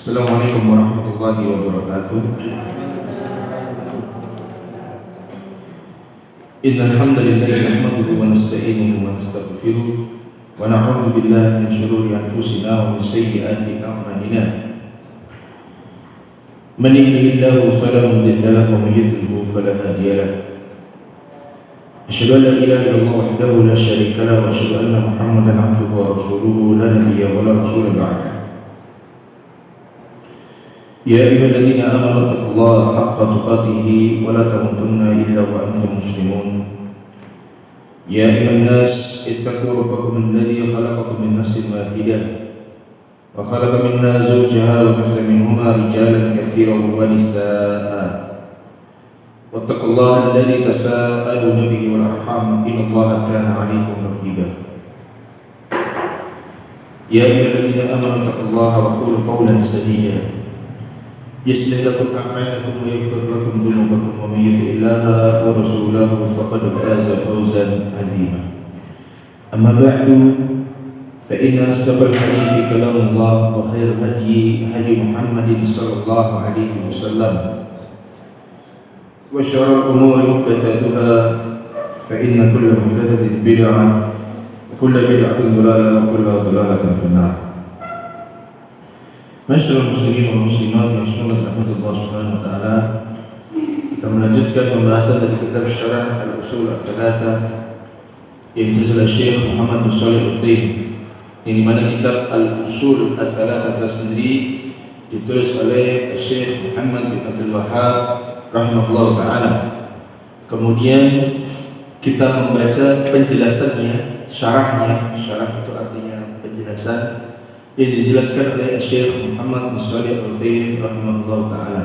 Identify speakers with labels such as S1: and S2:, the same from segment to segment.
S1: Assalamualaikum warahmatullahi wabarakatuh. Innal hamdalillah nahmaduhu wa nasta'inuhu wa nastaghfiruh wa na'udzu billahi min shururi anfusina wa min sayyiati a'malina. Man yahdihillahu fala mudilla lahu wa man yudlil fala hadiya lahu. Asyhadu an la ilaha illallah wahdahu la syarika lahu wa asyhadu anna Muhammadan 'abduhu wa rasuluhu la nabiyya wa la rasula ba'dahu. يا أيها الذين آمنوا اتقوا الله حق تقاته ولا تموتن إلا وأنتم مسلمون يا أيها الناس اتقوا ربكم الذي خلقكم من نفس واحدة وخلق منها زوجها وبث منهما رجالا كثيرا ونساء واتقوا الله الذي تساءلون به والأرحام إن الله كان عليكم رقيبا يا أيها الذين آمنوا اتقوا الله وقولوا قولا سديدا يصلح لكم أعمالكم ويغفر لكم ذنوبكم ومن يطع الله ورسوله فقد فاز فوزا عظيما أما بعد فإن أصدق الحديث كلام الله وخير الهدي هدي محمد صلى الله عليه وسلم وشر الأمور محدثاتها فإن كل محدثة بدعة وكل بدعة ضلالة وكل ضلالة في النار. Masyaallah muslimin wa muslimat yang semoga dirahmati Allah Subhanahu wa taala. Kita melanjutkan pembahasan dari kitab Syarah Al-Usul Ats-Tsalatsah yang ditulis oleh Syekh Muhammad bin Shalih Al-Utsaimin. Di mana kitab Al-Usul Ats-Tsalatsah sendiri ditulis oleh Syekh Muhammad bin Abdul Wahhab rahimahullah taala. Kemudian kita membaca penjelasannya, syarahnya. Syarah itu artinya penjelasan yang dijelaskan oleh Syekh Muhammad bin Shalih Al-Utsaimin rahimahullah taala.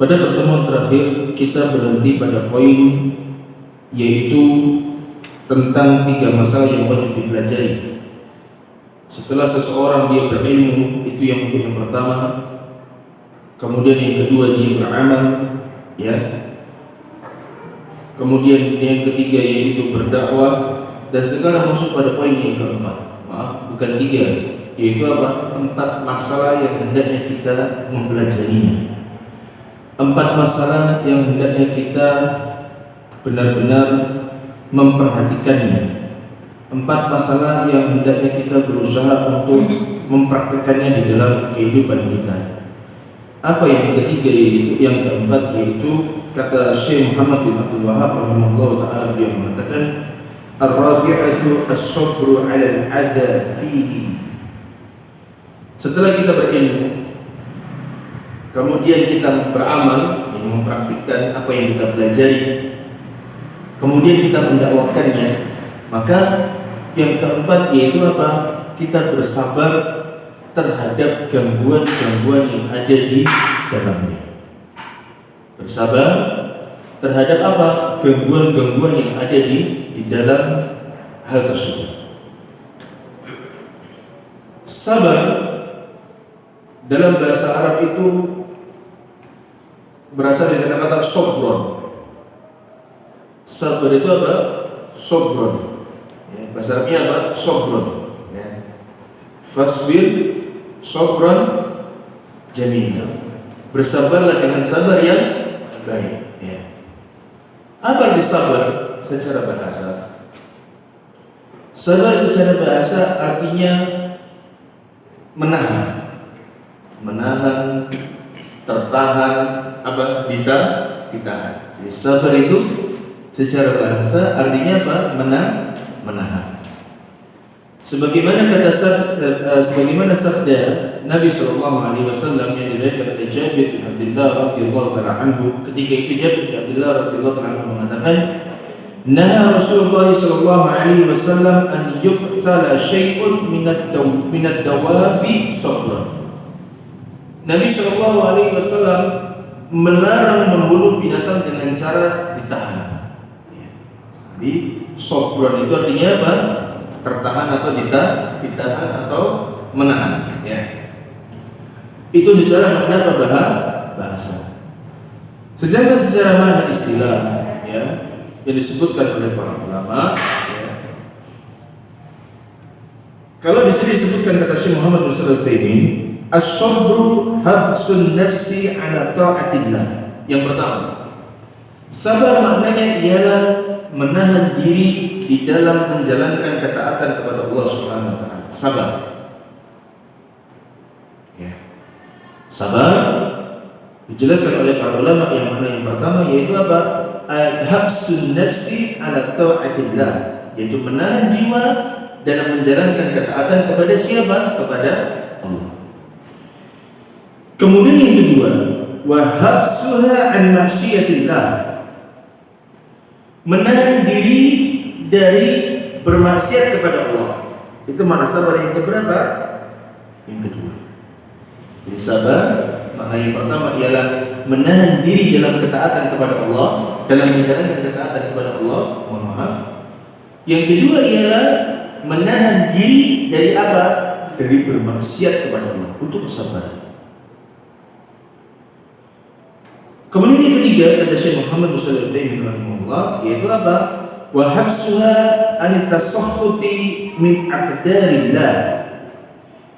S1: Pada pertemuan terakhir kita berhenti pada poin yaitu tentang 3 masalah yang wajib dipelajari setelah seseorang dia berilmu. Itu yang untuk yang pertama. Kemudian yang kedua dia beramal, ya. Kemudian yang ketiga yaitu berdakwah, dan sekarang masuk pada poin yang keempat. Maaf, bukan 3, yaitu apa? 4 masalah yang hendaknya kita mempelajarinya. 4 masalah yang hendaknya kita benar-benar memperhatikannya. 4 masalah yang hendaknya kita berusaha untuk mempraktikkannya di dalam kehidupan kita. Apa yang ketiga yaitu yang keempat, yaitu kata Syekh Muhammad bin Abdul Wahhab rahimahullah taala, beliau mengatakan Ar-rabi'atu as-sabru 'ala al-'adha fihi. Setelah kita berilmu, kemudian kita beramal, yang mempraktikkan apa yang kita pelajari, kemudian kita mendakwahkannya, maka yang keempat yaitu apa? Kita bersabar terhadap gangguan-gangguan yang ada di dalamnya. Bersabar terhadap apa? Gangguan-gangguan yang ada di dalam hal tersebut. Sabar dalam bahasa Arab itu berasal dari kata-kata sobron. Sabar itu apa? Sobron. Ya, bahasa Arabnya apa? Sobron. Ya. Fasbir sobron jamila. Bersabarlah dengan sabar yang baik. Ya. Apa arti sabar secara bahasa? Sabar secara bahasa artinya menahan, tertahan, apa? Ditahan. Jadi sabar itu secara bahasa artinya apa? Menahan. Sebagaimana sabda Nabi SAW yang diriwayatkan oleh Jabir bin Abdullah radhiyallahu taala anhu. Ketika itu Jabir bin Abdullah radhiyallahu taala anhu mengatakan, "Naha Rasulullah sallallahu alaihi wasallam an yuqtala syai'un minad dawabi sabran." Nabi sallallahu alaihi wasallam melarang membunuh binatang dengan cara ditahan. Jadi sabran itu artinya apa? Tertahan atau ditahan atau menahan, ya. Itu secara makna bahasa. Sedangkan secara makna istilah, ya, yang disebutkan oleh para ulama, ya, Kalau di sini disebutkan kata Syekh Muhammad bin Shalih Al-Utsaimin, as-sabru habsun nafsi ala ta'atillah. Yang pertama, sabar maknanya ialah menahan diri di dalam menjalankan ketaatan kepada Allah Subhanahu wa taala. Sabar. Ya. Sabar dijelaskan oleh para ulama yang mana yang pertama yaitu apa? Habsun nafsi ala ta'atillah, yaitu menahan jiwa dalam menjalankan ketaatan kepada siapa? Kepada Allah. Kemudian yang kedua, wa habsuha an maksiatillah, menahan diri dari bermaksiat kepada Allah. Itu mana sabar yang keberapa? Yang kedua. Jadi sabar makna yang pertama ialah menahan diri dalam ketaatan kepada Allah, dalam menjalankan ketaatan kepada Allah. Mohon maaf. Yang kedua ialah menahan diri dari apa? Dari bermaksiat kepada Allah. Untuk kesabaran. Kemudian yang ketiga kata Syekh Muhammad bin Shalih Al-Utsaimin rahimahullah, yaitu apa? Wa habsuha an tasakhuti min aqdarillah.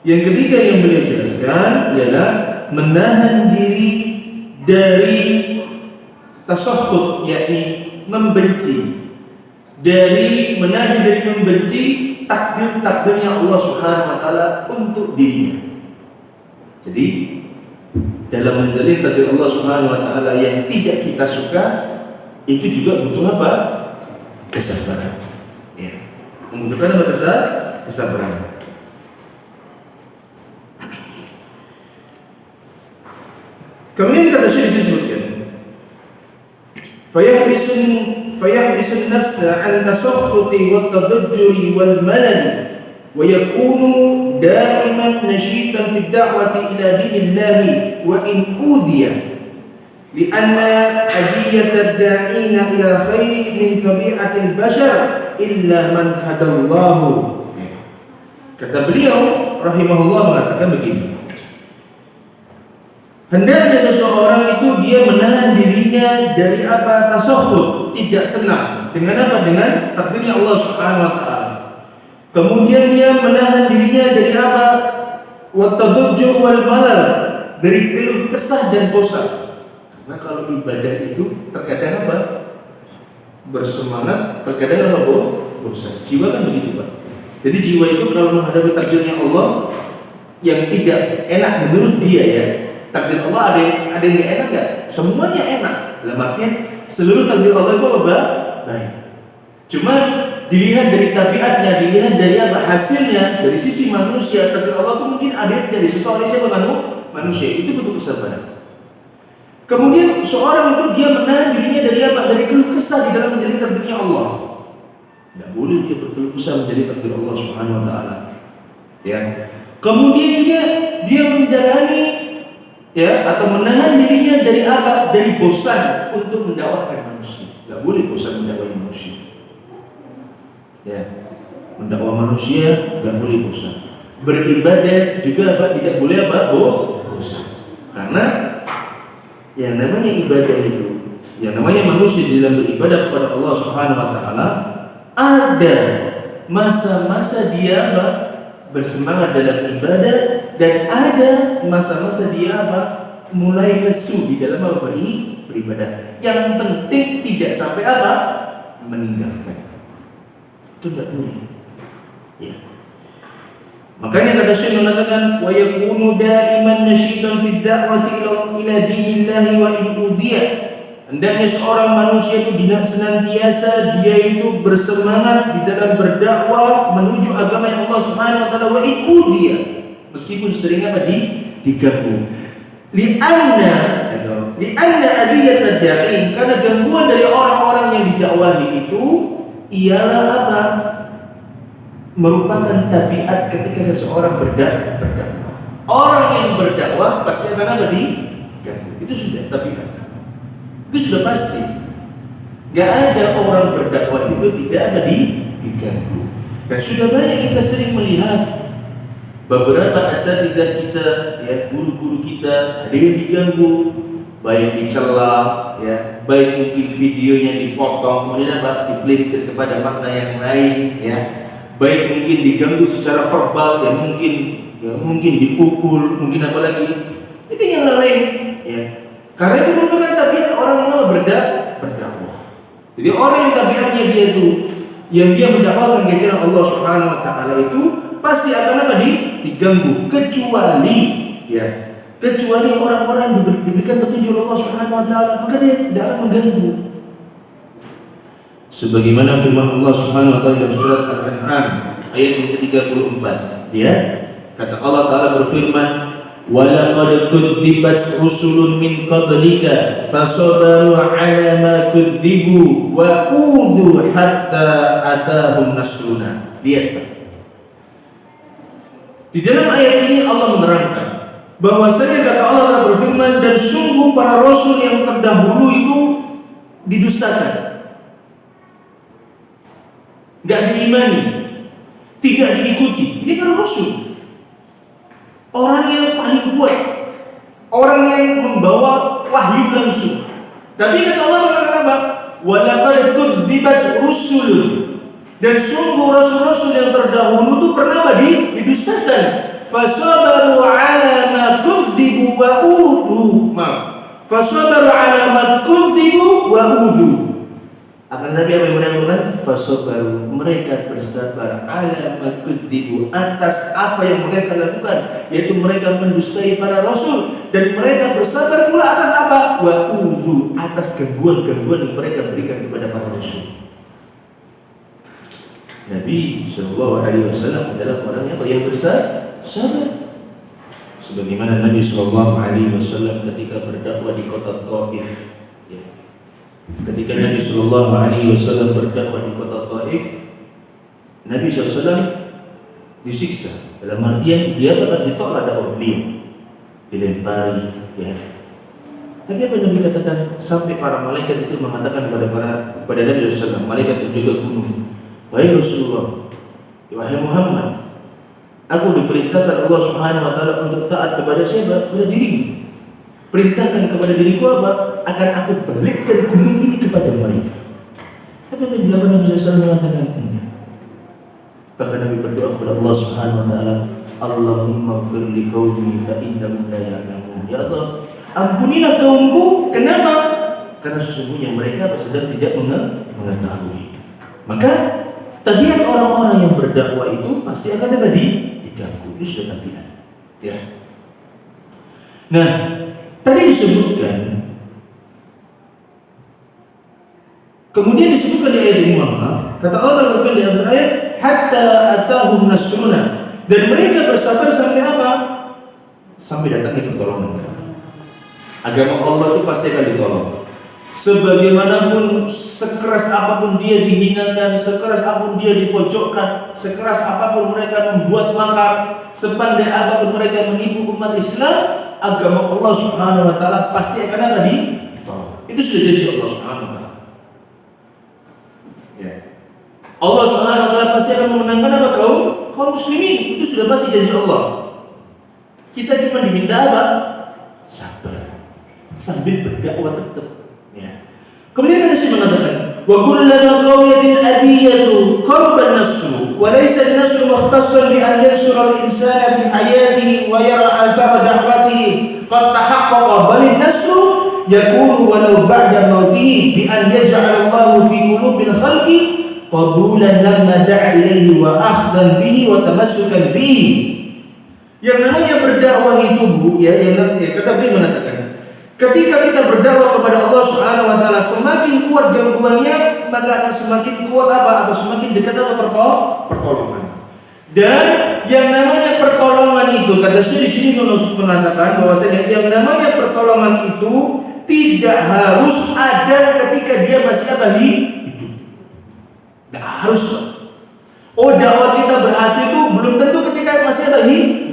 S1: Yang ketiga yang beliau jelaskan ialah menahan diri dari tasakhut, yakni membenci, dari menahan diri membenci takdir-takdirnya Allah Subhanahu wa taala untuk dirinya. Jadi dalam menjalin takdir Allah Subhanahu wa taala yang tidak kita suka, itu juga butuh apa? Kesabaran. Ya. Membutuhkan apa? Kesabaran. Kemudian kata Syekh disebutkan, fayahbisun nafsa an tasakhuti wa tadajjuri wal malal ويكون دائما نشيطا في الدعوة إلى دين الله وإن أوذي لأن أذية الداعين إلى الخير من طبيعة البشر إلا من هدى الله. Kata beliau rahimahullah mengatakan begini, hendaknya seseorang itu dia menahan dirinya dari apa? Tasakhut, tidak senang dengan apa? Dengan takdirnya Allah Subhanahu wa taala. Kemudian dia menahan dirinya dari apa? Wattadujju wal malal, dari keluh kesah dan bosan. Karena kalau ibadah itu terkadang apa? Bersemangat, terkadang apa? Bosan. Jiwa kan begitu, Pak. Jadi jiwa itu kalau menghadapi takdirnya Allah yang tidak enak menurut dia ya. Takdir Allah ada yang enggak enak enggak? Semuanya enak. Dalam artian seluruh takdir Allah itu apa? Baik. Cuma dilihat dari tabiatnya, dilihat dari apa hasilnya, dari sisi manusia, takdir Allah itu mungkin ada yang tidak disuka oleh siapa? Manusia. Itu butuh kesabaran. Kemudian seorang itu dia menahan dirinya dari apa? Dari keluh kesah di dalam menjadi takdirnya Allah. Tidak boleh dia berkeluh kesah menjadi takdir Allah Subhanahu wa taala. Ya. Kemudian juga dia menjalani ya atau menahan dirinya dari apa? Dari bosan untuk mendakwahkan manusia. Tidak boleh bosan mendakwahi manusia. Ya, mendakwah manusia tidak boleh bosan. Beribadah juga apa? Tidak boleh apa? Bosan. Karena yang namanya ibadah itu, yang namanya manusia di dalam beribadah kepada Allah Subhanahu wa taala, ada masa-masa dia apa? Bersemangat dalam ibadah, dan ada masa-masa dia apa? Mulai lesu di dalam beribadah. Yang penting tidak sampai apa? Meninggalkan. Itu tidak boleh. Ya. Makanya kata Syekh mengatakan wa yakunu da'iman nashidan fi da'wati ila dinillahi wa in udiya. Hendaknya seorang manusia itu senantiasa dia itu bersemangat di dalam berdakwah menuju agama yang Allah Subhanahu wa taala wa in udiya. Meskipun sering apa? Diganggu. Li'anna adiyat ad-da'in, karena gangguan dari orang-orang yang didakwahi itu ialah apa? Merupakan tabiat ketika seseorang berdakwah. Orang yang berdakwah pasti akan ada diganggu. Itu sudah tabiat. Itu sudah pasti. Gak ada orang berdakwah itu tidak ada diganggu. Dan sudah banyak kita sering melihat beberapa asatidzah kita, ya, guru-guru kita ada yang diganggu, baik dicela, ya, baik mungkin videonya dipotong, kemudian apa? Dipelintir kepada makna yang lain, ya. baik mungkin diganggu secara verbal, mungkin dipukul, mungkin apa lagi, itu yang lain, ya. Karena itu merupakan tabiat orang yang berdakwah. Jadi orang yang tabiatnya dia itu, yang dia mendakwahkan ke jalan Allah Subhanahu Wa Taala itu pasti akan apa diganggu, kecuali orang-orang yang diberikan petunjuk Allah Subhanahu Wa Taala, maka dia tidak akan mengganggu. Sebagaimana firman Allah Subhanahu Wa Taala dalam surat Al-An'am ayat yang ke-34, ya, kata Allah Taala berfirman, وَلَقَدْ كُذِّبَتْ رُسُلٌ مِّن قَبْلِكَ فَصَبَرُوا عَلَى مَا كُذِّبُوا وَأُوذُوا حَتَّى أَتَاهُمْ نَصْرُنَا. Lihat, Pak. Di dalam ayat ini Allah menerangkan bahwasanya kata Allah Taala berfirman, dan sungguh para rasul yang terdahulu itu didustakan, enggak diimani, tidak diikuti. Ini para rasul, orang yang paling kuat, orang yang membawa wahyu langsung. Tapi kata Allah mengatakan apa? Walaqad kudzibat rusul, dan sungguh rasul-rasul yang terdahulu itu pernah didustakan. Fasabaru ala ma kudzibu wa udu. Fasabaru ala ma kudzibu wa udu. Akan Nabi apa yang melakukan? Fasabaru, mereka bersabar, ala ma kudzibu, atas apa yang mereka lakukan, yaitu mereka mendustai para rasul, dan mereka bersabar pula atas apa? Wa udu, atas gangguan-gangguan yang mereka berikan kepada para rasul. Nabi Shallallahu Alaihi Wasallam adalah orang yang bersabar. Sebagaimana Nabi Shallallahu Alaihi Wasallam ketika berdakwah di kota Taif, ya. Ketika Nabi Shallallahu Alaihi Wasallam berdakwah di kota Taif, Nabi SAW disiksa. Dalam artian dia bakal ditolak dakwah beliau, dilempari, ya. Tapi apa Nabi katakan? Sampai para malaikat itu mengatakan kepada Nabi SAW, malaikat berjaga gunung, wahai Rasulullah, wahai Muhammad, aku diperintahkan Allah Subhanahu Wa Taala untuk taat kepada siapa? Kepada dirimu. Perintahkan kepada diriku apa? Akan aku balikkan gunung ini kepada mereka. Tapi apa yang dilakukan Nabi SAW mengatakan enggak. Bahkan Nabi berdoa kepada Allah Subhanahu Wa Taala, Allahumma ighfir li qaumi fa innahum la ya'lamun. Ya Allah, ampunilah kaumku. Kenapa? Karena sesungguhnya mereka sedang tidak mengetahui. Maka tabiat orang-orang yang berdakwah itu pasti akan ada diganggu. Itu sudah tabiat, ya. Nah, tadi disebutkan, kemudian disebutkan di ayat ini, maaf, kata Allah berfirman di akhir ayat, hatta atahum nasruna, dan mereka bersabar sampai apa? Sampai datangnya pertolongan. Agama Allah itu pasti akan ditolong. Sebagaimanapun, sekeras apapun dia dihinakan, sekeras apapun dia dipojokkan, sekeras apapun mereka membuat makar, sepandai apapun mereka menipu umat Islam, agama Allah Subhanahu Wa Taala pasti akan ada ditolong. Itu sudah janji Allah Subhanahu Wa Taala. Ya. Allah Subhanahu Wa Taala pasti akan memenangkan apa? Kaum muslimin. Itu sudah pasti janji Allah. Kita cuma diminta apa? Sabar, sambil berdakwah tetap. Ya. Kemudian ada yang mengatakan, wa kullama qawiyatin adiyatu qarban nasru wa laysa an-nasru mukhtassan bi an yansura al-insana fi hayatihi wa yara athara da'watihi qad tahaqqaqa, bal an-nasru yakunu walau ba'da mawtihi bi an yaj'ala Allah fi qulubil khalqi qabulan lamma da'a ilayhi wa akhdan bihi wa tamassukan bihi. Yang namanya berdakwah itu, Bu, kata beliau mengatakan, ketika kita berdakwah kepada Allah Subhanahu Wa Taala, semakin kuat gangguannya, maka akan semakin kuat apa? Atau semakin dekat apa? Pertolongan. Dan yang namanya pertolongan itu, kata saya di sini mengatakan bahwasanya yang namanya pertolongan itu tidak harus ada ketika dia masih apa? Hidup. Tidak harus. Oh, dakwah kita berhasil itu belum tentu ketika masih ada hidup.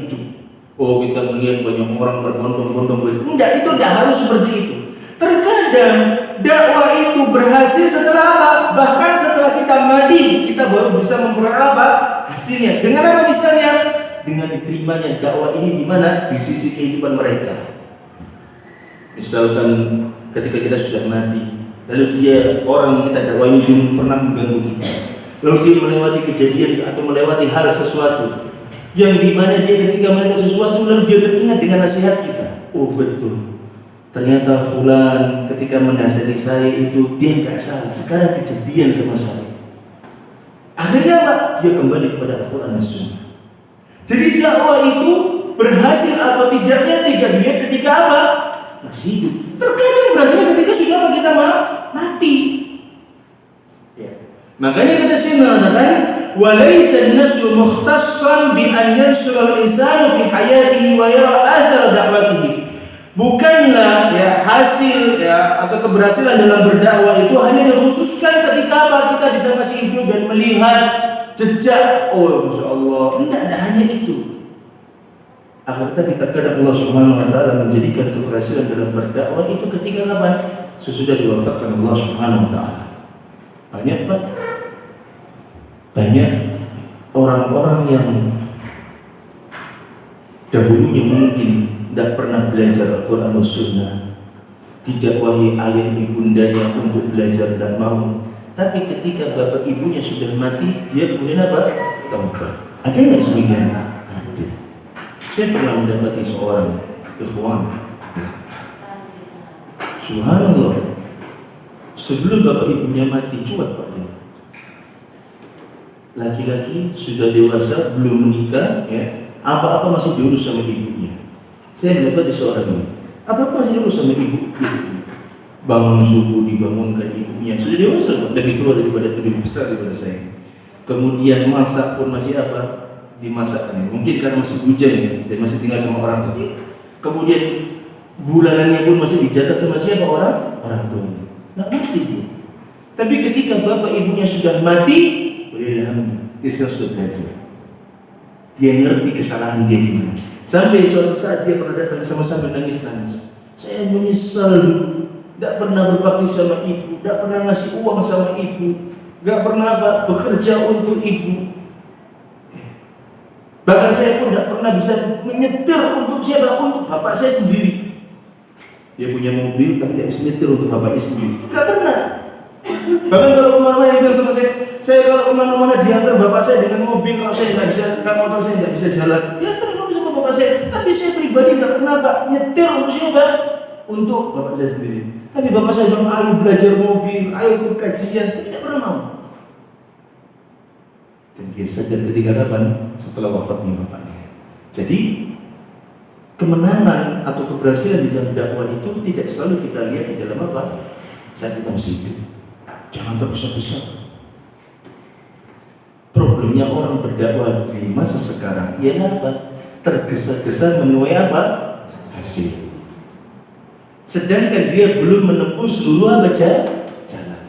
S1: Oh, kita melihat banyak orang berbondong-bondong. Enggak, itu tidak harus seperti itu. Terkadang dakwah itu berhasil setelah apa? Bahkan setelah kita mati, kita baru bisa memperoleh apa? Hasilnya. Dengan apa misalnya? Dengan diterimanya dakwah ini di mana? Di sisi kehidupan mereka. Misalkan ketika kita sudah mati, lalu dia orang yang kita dakwah ini belum pernah mengganggu kita. lalu dia melewati kejadian atau melewati hal sesuatu yang dimana dia ketika melihat sesuatu lalu dia teringat dengan nasihat kita. Oh betul, ternyata fulan ketika menasihati saya itu dia nggak salah, sekarang kejadian sama saya. Akhirnya apa? Dia kembali kepada Al-Quran dan Sunnah. Jadi dakwah itu berhasil atau tidaknya tidak dilihat ketika apa? Masih hidup. Terkadang berhasil ketika sudah kita mati. Ya. Makanya kata Syekh mengatakan, walaysa an-nasru mukhtassan bi an yansura al-insanu fi hayatihi wa yara athar da'watihi. Bukanlah ya hasil ya atau keberhasilan dalam berdakwah itu hanya dikhususkan ketika apa kita bisa masih hidup dan melihat jejak. Oh, masya Allah, tidak hanya itu. Akan tetapi terkadang Allah Subhanahu Wa Taala menjadikan keberhasilan dalam berdakwah itu ketika kapan? Sesudah diwafatkan Allah Subhanahu Wa Taala. Banyak orang-orang yang dahulunya mungkin tidak pernah belajar Al-Quran dan Sunnah, didakwahi ayah ibundanya untuk belajar dan mau, tapi ketika bapak ibunya sudah mati, dia kemudian apa? Taubat. Ada nggak demikian? Ada. Saya pernah mendapati seorang ikhwan, subhanallah, sebelum bapak ibunya mati cuat pak, laki-laki sudah dewasa belum menikah, ya apa-apa masih diurus sama ibunya. Saya mendapati seorang ini, apa-apa masih diurus sama ibunya. Bangun subuh dibangunkan ibunya, sudah dewasa, lebih tua daripada lebih besar daripada saya. Kemudian masak pun masih apa? Dimasakkan. Mungkin karena masih hujan ya, dan masih tinggal sama orang tua. Kemudian bulanannya pun masih dijaga sama siapa? Orang tuanya. Nggak ngerti dia. Tapi ketika bapak ibunya sudah mati, alhamdulillah, dia sekarang sudah belajar. Dia ngerti kesalahan dia di mana. Sampai suatu saat dia pernah datang sama-sama nangis-nangis. Saya menyesal, tidak pernah berbakti sama ibu, tidak pernah ngasih uang sama ibu, tidak pernah bekerja untuk ibu. Bahkan saya pun tidak pernah bisa menyetir untuk siapa? Untuk bapak saya sendiri. Dia punya mobil tapi tidak bisa menyetir untuk bapaknya sendiri. Tidak pernah. Bahkan kalau kemana-mana dia bilang sama saya kalau kemana-mana diantar bapak saya dengan mobil, kalau saya tidak bisa, kalau motor saya tidak bisa jalan, diantar sama bapak saya. Tapi saya pribadi tidak pernah pak nyetir untuk siapa? Untuk bapak saya sendiri. Tapi bapak saya bilang, ayo belajar mobil, ayo ikut kajian, tidak pernah mau. Dan dia sadar ketika kapan? Setelah wafatnya bapaknya. Jadi kemenangan atau keberhasilan di dalam dakwah itu tidak selalu kita lihat di dalam apa? Saat kita masih hidup. Jangan tergesa-gesa. Problemnya orang berdakwah di masa sekarang ialah apa? Tergesa-gesa menuai apa? Hasil. Sedangkan dia belum menempuh seluruh apa jalan.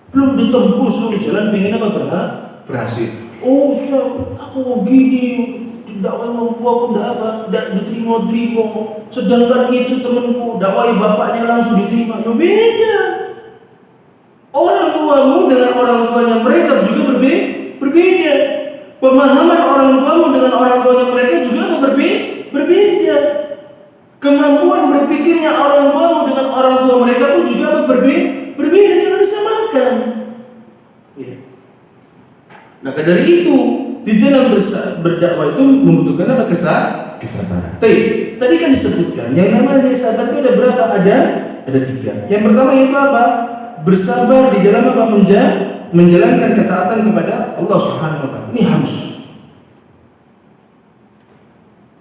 S1: Belum ditempuh seluruh jalan, pengen apa? Berhasil. Oh Ustaz, aku gini, dakwah orang tua pun tidak diterima. Sedangkan itu temanku, dakwah bapaknya langsung diterima. Ya beda. Orang tuamu dengan orang tuanya mereka juga berbeda. Pemahaman orang tuamu dengan orang tuanya mereka juga berbeda. Kemampuan berpikirnya orang tuamu dengan orang tua mereka pun juga berbeda. Jangan disamakan. Ya. Maka dari itu di dalam berdakwah itu membutuhkan apa? Kesabaran. Tadi kan disebutkan yang namanya sabar itu ada berapa? Ada 3. Yang pertama itu apa? Bersabar di dalam apa? Menjalankan ketaatan kepada Allah Subhanahu Wa Taala. Ini harus.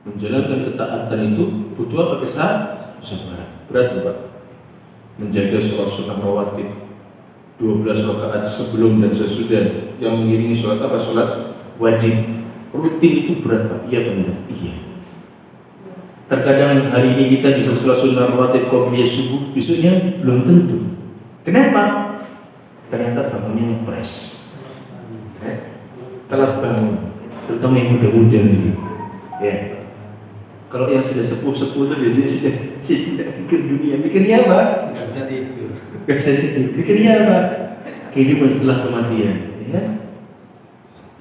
S1: Menjalankan ketaatan itu butuh apa? Kesabaran. Berat Pak. Menjaga sholat rawatib 12 rakaat sebelum dan sesudah yang mengiringi sholat apa? Sholat wajib. Rutin itu berat Pak. Iya benar. Iya. Terkadang hari ini kita bisa sholat sunnah rawatib qobliyah subuh, besoknya belum tentu. Kenapa? Ternyata bangunnya ngepres. Telat bangun, terutama yang muda-muda ini. Ya. Kalau yang sudah sepuh-sepuh itu biasanya sudah tidak mikir dunia. Mikirnya apa? Gak bisa tidur. Mikirnya apa? Kehidupan setelah kematian. Ya.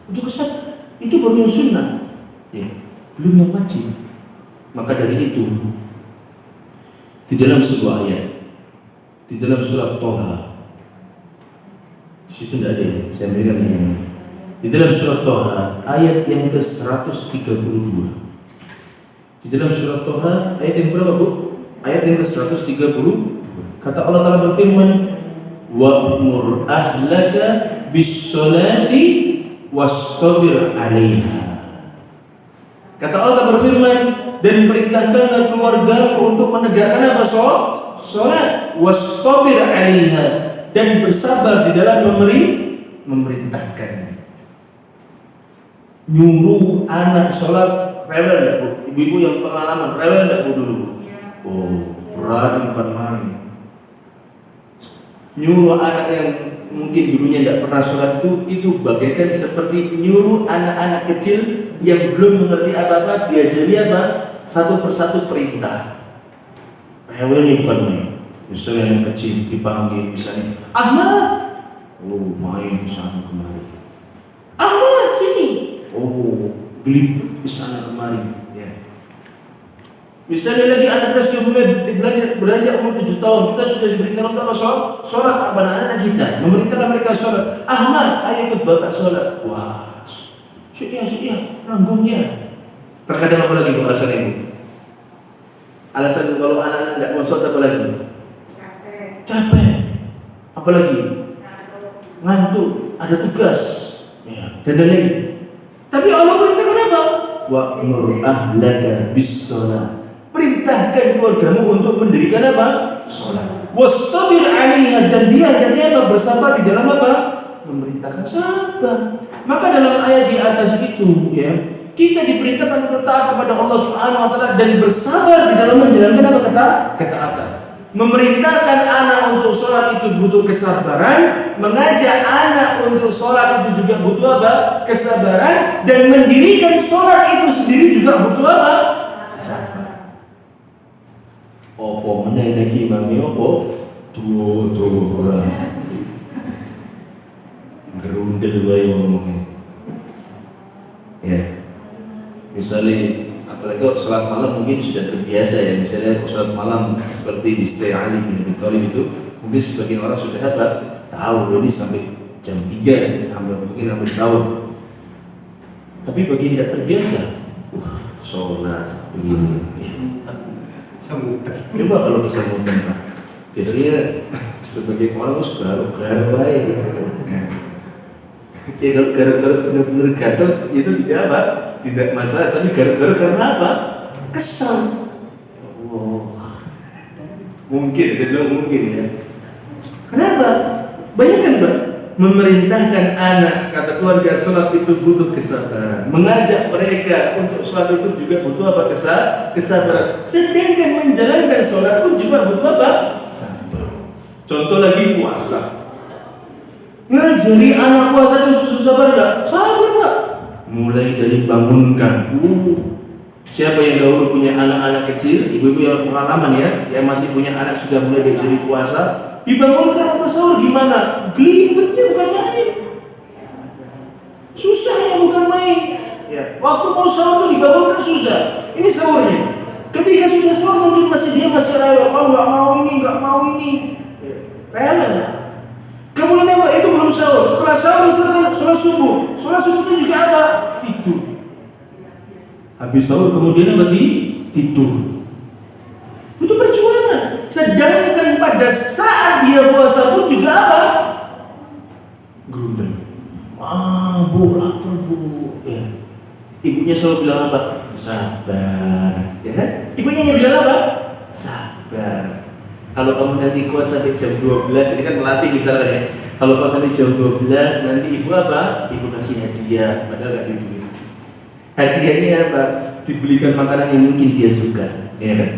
S1: Untuk kesat, itu baru yang sunnah. Ya. Belum yang wajib. Maka dari itu, di dalam sebuah ayat, di dalam surat Toha, Di situ tidak ada ya. Saya berikan yang di dalam surat Toha ayat yang ke-132. Di dalam surat Toha ayat yang berapa, Bu? Ayat yang ke-130. Kata Allah Ta'ala berfirman, wa'mur ahlaka bis-sholati wastabir 'alaiha. Kata Allah berfirman, dan perintahkanlah keluargamu untuk menegakkan apa? Salat, wastabir 'alaiha, dan bersabar di dalam memerintahkan. Nyuruh anak salat rewel enggak, Bu? Ibu-ibu yang pengalaman rewel enggak, Bu, dulu? Oh, berat bukan main. Nyuruh anak yang mungkin dulunya tidak pernah sholat itu bagaikan seperti nyuruh anak-anak kecil yang belum mengerti apa-apa diajari apa? Satu persatu perintah. Rewel ini bukan main. Misalnya yang kecil dipanggil misalnya, Ahmad, oh main sana kemari. Ahmad sini, oh gelip sana kemari. Ya. Misalnya lagi anak kita sudah mulai belajar umur 7 tahun, kita sudah diberikan untuk sholat kepada anak kita, memerintahkan mereka sholat. Ahmad, ayo ikut bapak sholat. Wah, sudah, nanggungnya. Terkadang apa lagi alasan ibu? Alasan kalau anak-anak tidak mau sholat apa lagi? Capek. Apa lagi? Ngantuk, ada tugas. Ya, dan lain-lain. Tapi Allah perintahkan apa? Wa'mur ahlaka bis-shalah. Perintahkan keluargamu untuk mendirikan apa? Sholat. Wastabir 'alaiha, dan dia apa? Bersabar di dalam apa? Memerintahkan sabar. Maka dalam ayat di atas itu ya, kita diperintahkan untuk taat kepada Allah Subhanahu wa taala dan bersabar di dalam menjalankan apa? Ketaatan. Memerintahkan anak untuk sholat itu butuh kesabaran, mengajak anak untuk sholat itu juga butuh apa? Kesabaran, dan mendirikan sholat itu sendiri juga butuh apa? Sabar. Opo meneh nek imame opo? Tuwa ora. Gerundel wae ngomongnya. Ya. Misalnya apalagi kalau sholat malam mungkin sudah terbiasa ya, misalnya sholat malam seperti di Stay Ali bin Abi Thalib itu mungkin sebagian orang sudah apa? Tahu ini sampai jam 3 mungkin hampir sahur. Tapi bagi yang tidak terbiasa, sholat begini. Coba kalau kesemutan Pak. Biasanya sebagai orang harus garuk-garuk baik. Ya kalau garuk-garuk benar-benar gatel itu tidak apa? Tidak masalah, tapi garuk-garuk karena apa? Kesal. Oh. Mungkin, saya bilang mungkin ya. Kenapa? Bayangkan Pak, memerintahkan anak, kata keluarga, sholat itu butuh kesabaran. Mengajak mereka untuk sholat itu juga butuh apa? Kesabaran. Sedangkan menjalankan sholat pun juga butuh apa? Sabar. Contoh lagi puasa. Ngajari anak puasa itu susah sabar enggak? Sabar Pak. Mulai dari bangunkan. Siapa yang dahulu punya anak-anak kecil, ibu-ibu yang pengalaman ya, yang masih punya anak sudah mulai diajari puasa, dibangunkan waktu sahur gimana? Gelibetnya bukan main. Susahnya bukan main. Ya. Waktu mau sahur itu dibangunkan susah. Ini sahurnya. Ketika sudah sahur mungkin dia masih rewel. Oh nggak mau ini. Rewel. Kemudian apa? Itu belum sahur. Setelah sahur sholat subuh. Sholat subuh itu juga apa? Tidur. Habis sahur kemudian apa? Tidur. Itu perjuangan. Sedangkan pada saat dia puasa pun juga apa? Gerundel. Bu, lapar Bu. Ya. Ibunya selalu bilang apa? Sabar. Ya kan? Ibunya bilang apa? Sabar. Kalau kamu nanti kuat sampai jam 12, ini kan melatih misalnya ya. Kalau kuat sampai jam 12, nanti ibu apa? Ibu kasih hadiah, padahal gak duit. Hadiahnya apa? Dibelikan makanan yang mungkin dia suka, ya kan?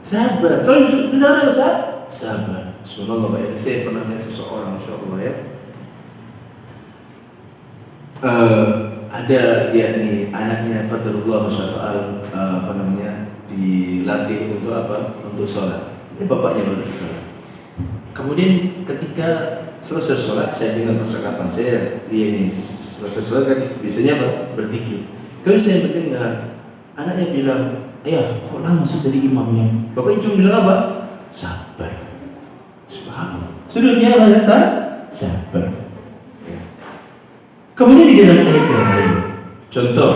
S1: Sabar. Soalnya benar apa? Sabar. Subhanallah Pak. Saya pernah lihat seseorang, Masya Allah ya. Ada yakni anaknya Qadarullah Masyafa'al dilatih untuk apa? Untuk sholat. Ini bapaknya baru sholat. Kemudian ketika selesai sholat, saya dengar percakapan saya, dia ini selesai sholat kan biasanya apa? Berzikir. Kalau saya mendengar anaknya bilang, ayah kok lama sih dari imamnya? Bapaknya cuma bilang apa? Sabar. Subhanallah. Sebelumnya apa? sabar. Kemudian di dalam ayat yang lain, contoh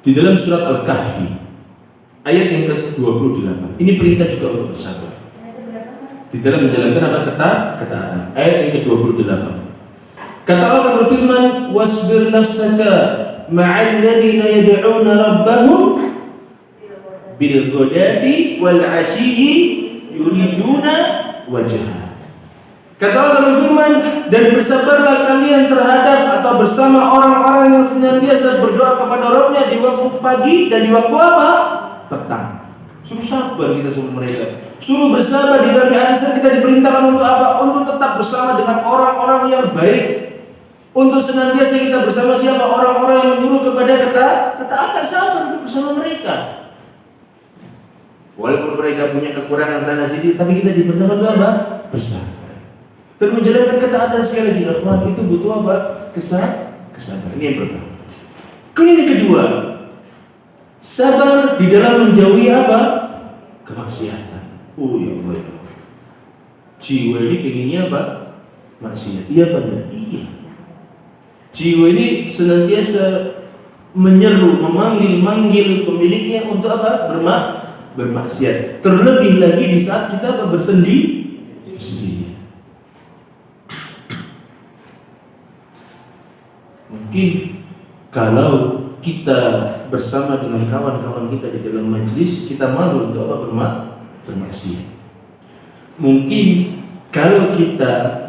S1: di dalam surat Al-Kahfi ayat yang ke-28, ini perintah juga untuk bersabar di dalam menjalankan apa ketaatan. Ayat yang ke-28, kata Allah berfirman, wasbir nafsaka ma'al ladzina yad'una rabbahum bil ghadati wal 'ashyi yuriduna wajha. Kata Allah berfirman, dan bersabarlah kalian terhadap atau bersama orang-orang yang senantiasa berdoa kepada Rabb-nya di waktu pagi dan di waktu apa? Petang. Suruh sabar kita suruh mereka. Suruh bersabar di dalam hadis kita diperintahkan untuk apa? Untuk tetap bersama dengan orang-orang yang baik. Untuk senantiasa kita bersama siapa? Orang-orang yang menyuruh kepada ketaatan, sabar untuk bersama mereka. Walaupun mereka punya kekurangan sana sini, tapi kita diperintahkan untuk apa? Bersama. Dan menjalankan ketaatan sekali lagi, ikhwan, itu butuh apa? Kesabaran. Ini yang pertama. Kemudian yang kedua, sabar di dalam menjauhi apa? Kemaksiatan. Oh ya Allah. Jiwa ini pengennya apa? Maksiat. Iya benar. Iya. Jiwa ini senantiasa menyeru, memanggil pemiliknya untuk apa? Bermaksiat. Terlebih lagi di saat kita bersendiri. Mungkin kalau kita bersama dengan kawan-kawan kita di dalam majelis, kita malu untuk apa? Bermaksiat. Mungkin kalau kita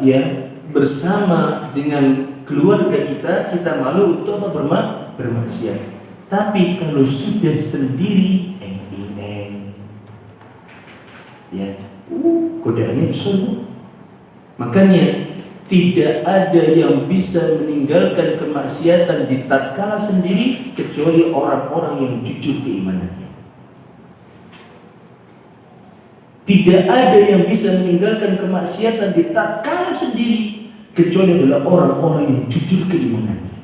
S1: bersama dengan keluarga kita malu untuk apa? Bermaksiat. Tapi kalau sudah sendiri, godaannya besar. Makanya tidak ada yang bisa meninggalkan kemaksiatan di tatkala sendiri kecuali orang-orang yang jujur keimanannya. Tidak ada yang bisa meninggalkan kemaksiatan di tatkala sendiri kecuali adalah orang-orang yang jujur keimanannya.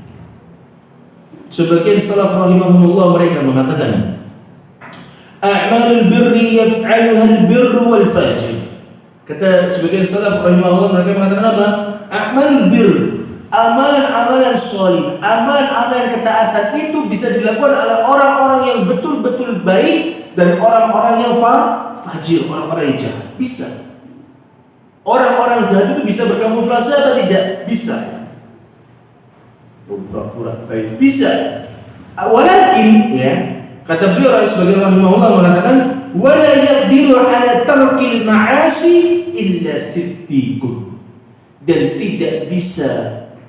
S1: Sebagian salaf rahimahumullah mereka mengatakan, a'malul birri yaf'aluha al-birru wal fajir. Kata sebagian salaf rahimahullah mereka mengatakan apa? Amal bir, amalan-amalan solih, amalan-amalan ketaatan itu bisa dilakukan oleh orang-orang yang betul-betul baik dan orang-orang yang fajir, orang-orang yang jahat. Bisa. Orang-orang jahat itu bisa berkamuflase atau tidak? Bisa. Pura-pura baik. Bisa. Walakin, kata beliau sebagai rahimahullah mengatakan, wala yaqdiru ala tarkil ma'asi illa siddiqun. Dan tidak bisa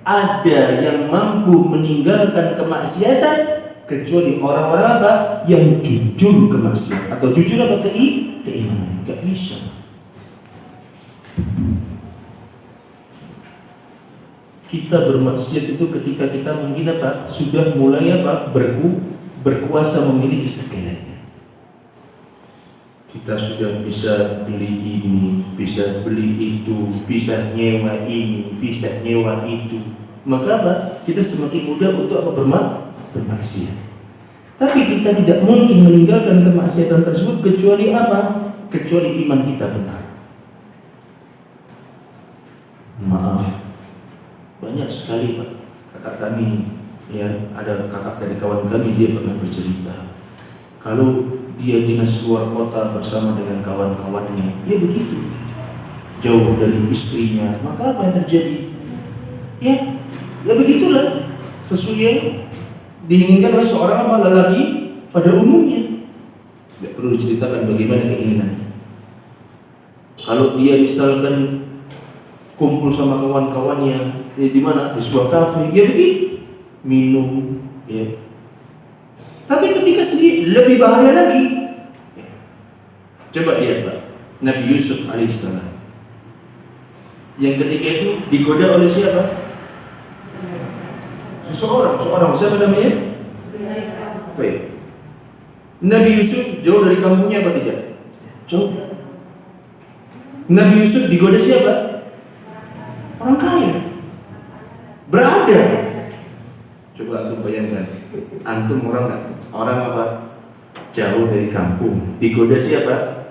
S1: ada yang mampu meninggalkan kemaksiatan kecuali orang-orang apa? Yang jujur kemaksiatan atau jujur apa? Keimanan. Gak bisa. Kita bermaksiat itu ketika kita mungkin apa? Sudah mulai apa? Berkuasa memiliki segalanya. Kita sudah bisa beli ini, bisa beli itu, bisa nyewa ini, bisa nyewa itu. Maka apa? Kita semakin mudah untuk apa? Bermaksiat. Tapi kita tidak mungkin meninggalkan kemaksiatan tersebut kecuali apa? Kecuali iman kita benar. Maaf, banyak sekali Pak, kakak kami, ada kakak dari kawan kami, dia pernah bercerita kalau dia dinas luar kota bersama dengan kawan-kawannya, dia begitu jauh dari istrinya, maka apa yang terjadi? Ya begitulah sesuai yang diinginkan oleh seorang lelaki pada umumnya. Tidak perlu diceritakan bagaimana keinginannya. Kalau dia misalkan kumpul sama kawan-kawannya di mana? Di sebuah kafe, dia begitu minum, Tapi ketika sendiri lebih bahaya lagi. Coba lihat Pak, Nabi Yusuf alaihissalam yang ketika itu digoda oleh siapa? Seseorang, siapa namanya? Baik. Nabi Yusuf jauh dari kampungnya apa tidak? Jauh. Nabi Yusuf digoda siapa? Orang kaya. Berada. Coba antum bayangkan, antum orang apa? Jauh dari kampung, digoda siapa?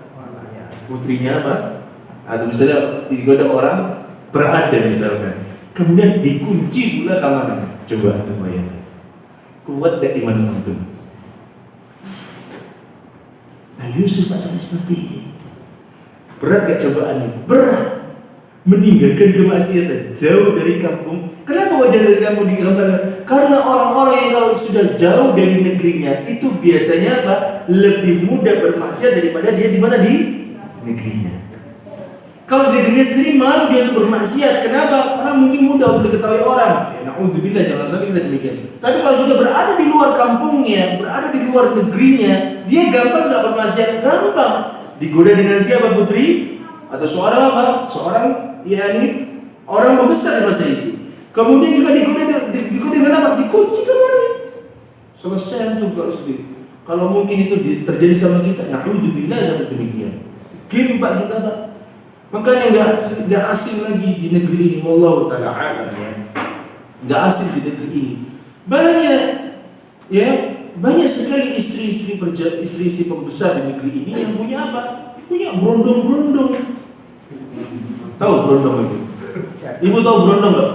S1: Putrinya apa? Atau misalnya digoda orang berada misalkan, kemudian dikunci pula kamarnya. Coba antum bayangkan, kuat gak iman antum? Nabi Yusuf sampai seperti ini. Berat gak cobaannya? Berat. Meninggalkan kemaksiatan, jauh dari kampung. Kenapa wajah dari kampung digambarkan? Karena orang-orang yang kalau sudah jauh dari negerinya itu biasanya apa? Lebih mudah bermaksiat daripada dia di mana, di negerinya. Kalau di negerinya sendiri malu dia untuk bermaksiat. Kenapa? Karena mungkin mudah untuk diketahui orang. Ya, na'udzubillah, jangan sampai kita demikian. Tapi kalau sudah berada di luar kampungnya, berada di luar negerinya, dia gampang nggak bermaksiat? Gampang. Digoda dengan siapa, putri? Atau seorang apa? Seorang orang membesar di masa itu. Kemudian juga digoda dengan apa? Dikunci kamarnya. Selesai untuk kalau sedih. Kalau mungkin itu terjadi sama kita, na'udzubillah sampai demikian. Pak kita Pak. Makanya nggak asing lagi di negeri ini. Wallahu ta'ala alam ya. Nggak asing di negeri ini. Banyak sekali istri-istri pembesar di negeri ini yang punya apa? Punya berondong-berondong. Tahu berondong itu? Ibu tahu berondong nggak?